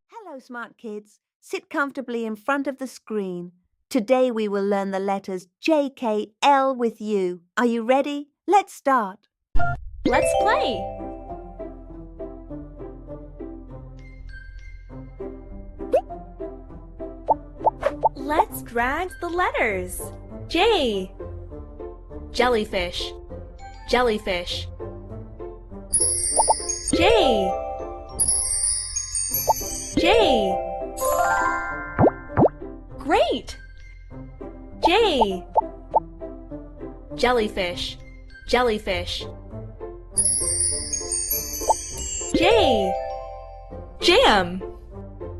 Hello, smart kids. Sit comfortably in front of the screen. Today we will learn the letters J, K, L with you. Are you ready? Let's start. Let's play! Let's drag the letters. J. Jellyfish. Jellyfish. J. J. Great! J. Jellyfish. Jellyfish. J. Jam.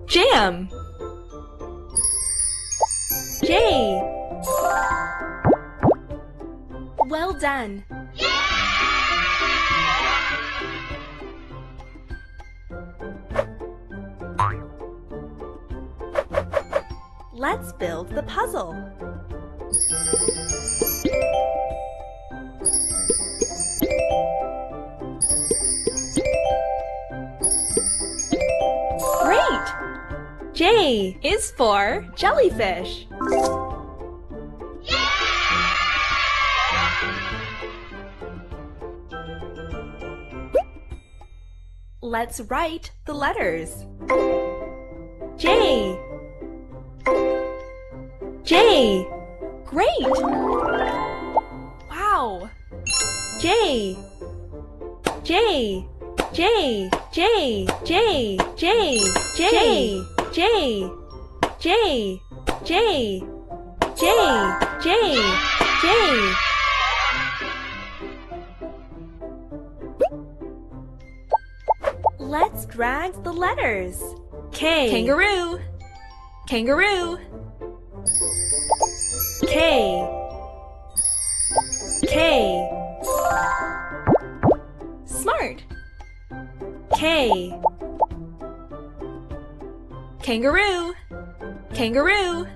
Jam. J. Well done. Let's build the puzzle. Great! J is for jellyfish. Let's write the letters. J. J. Great! Wow! J. J. J. J. J. J. J. J. J. J. J. J. J. Let's drag the letters. K. Kangaroo. Kangaroo. K. K. Smart. K. Kangaroo. Kangaroo.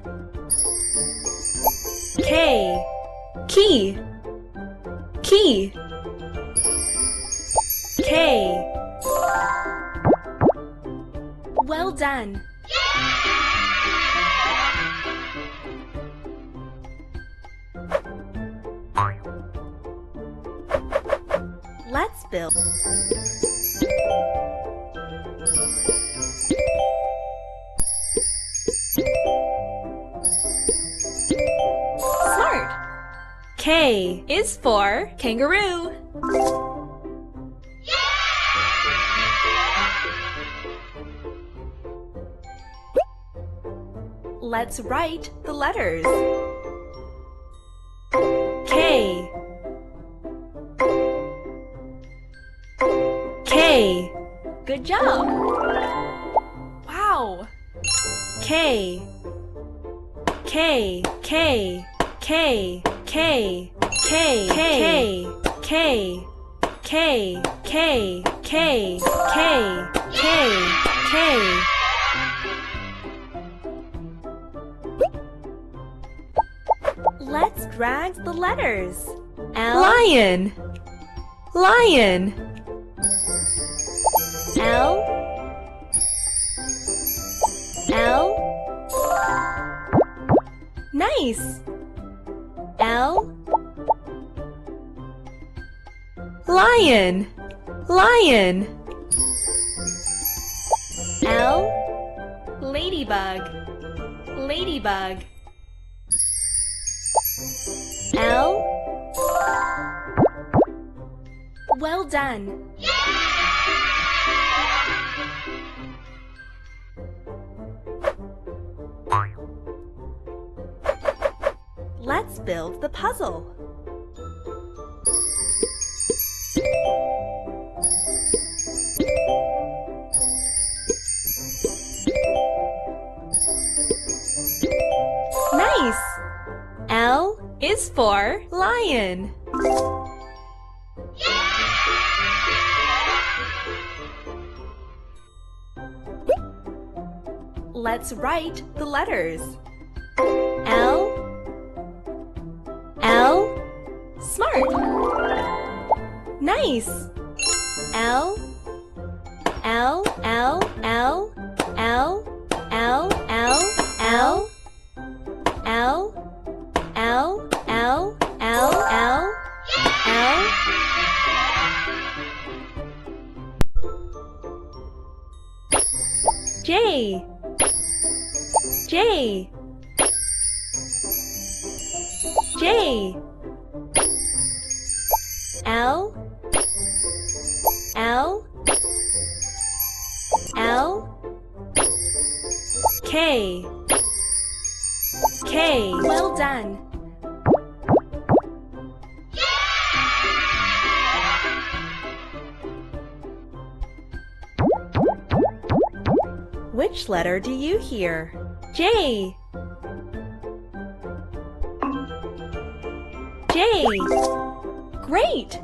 K. Key. Key. K. Well done. Let's build. Smart. K is for kangaroo. Let's write the letters. K. K. Good job. Wow. K. K. K. K. K. K. K. K. K. K. K. K. K. K. Let's drag the letters. L. Lion. Lion. L. L. Nice. L. Lion. Lion. L. Ladybug. Ladybug. L. Well done. Let's build the puzzle. Nice! L is for lion. Let's write the letters. L. L. Smart. Nice. L, L, L, L, L, L, L, L, L, L, L, L, L, L. J, J, J, L, L, L, K, K. Well done. Which letter do you hear? J. J. Great.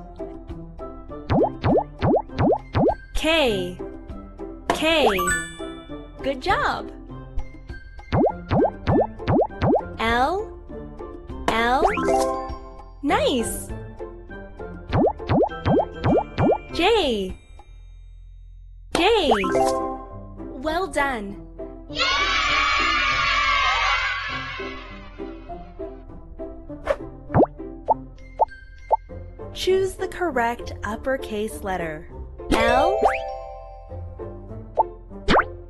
K. K. Good job. L. L. Nice. J. J. Well done. Choose the correct uppercase letter. L.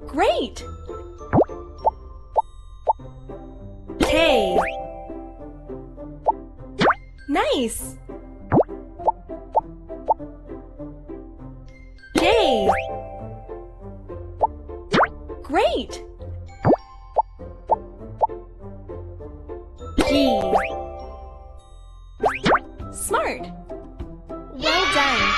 Great. K. Nice. J. Great. G. Smart. Well done.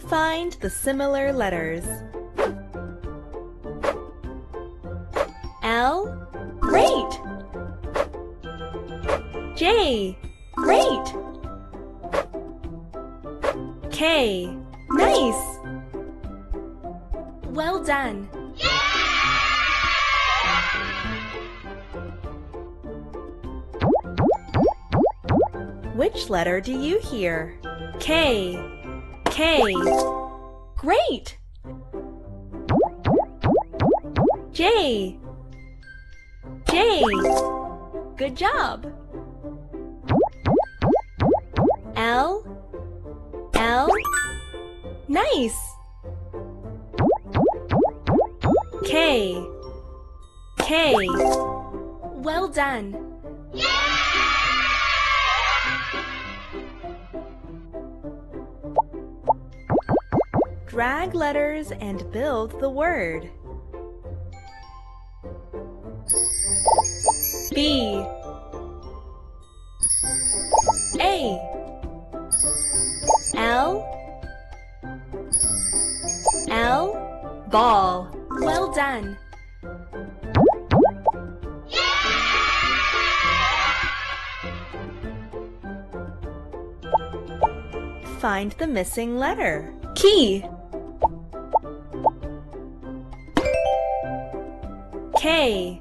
Find the similar letters. L. Great. J. Great. K. Nice. Well done. Which letter do you hear? K. K. Great. J. J. Good job. L. L. Nice. K. K. Well done. Drag letters and build the word. B. A. L. L. Ball. Well done. Find the missing letter. Key. K.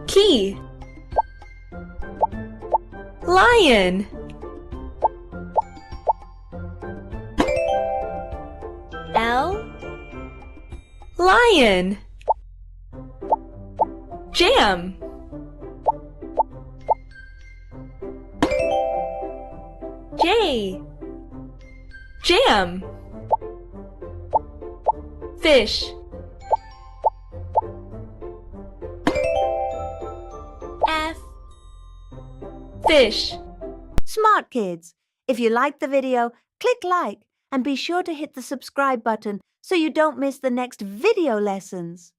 Key. Lion. L. Lion. Jam. J. Jam. Fish. F. Fish. Smart kids! If you liked the video, click like and be sure to hit the subscribe button so you don't miss the next video lessons.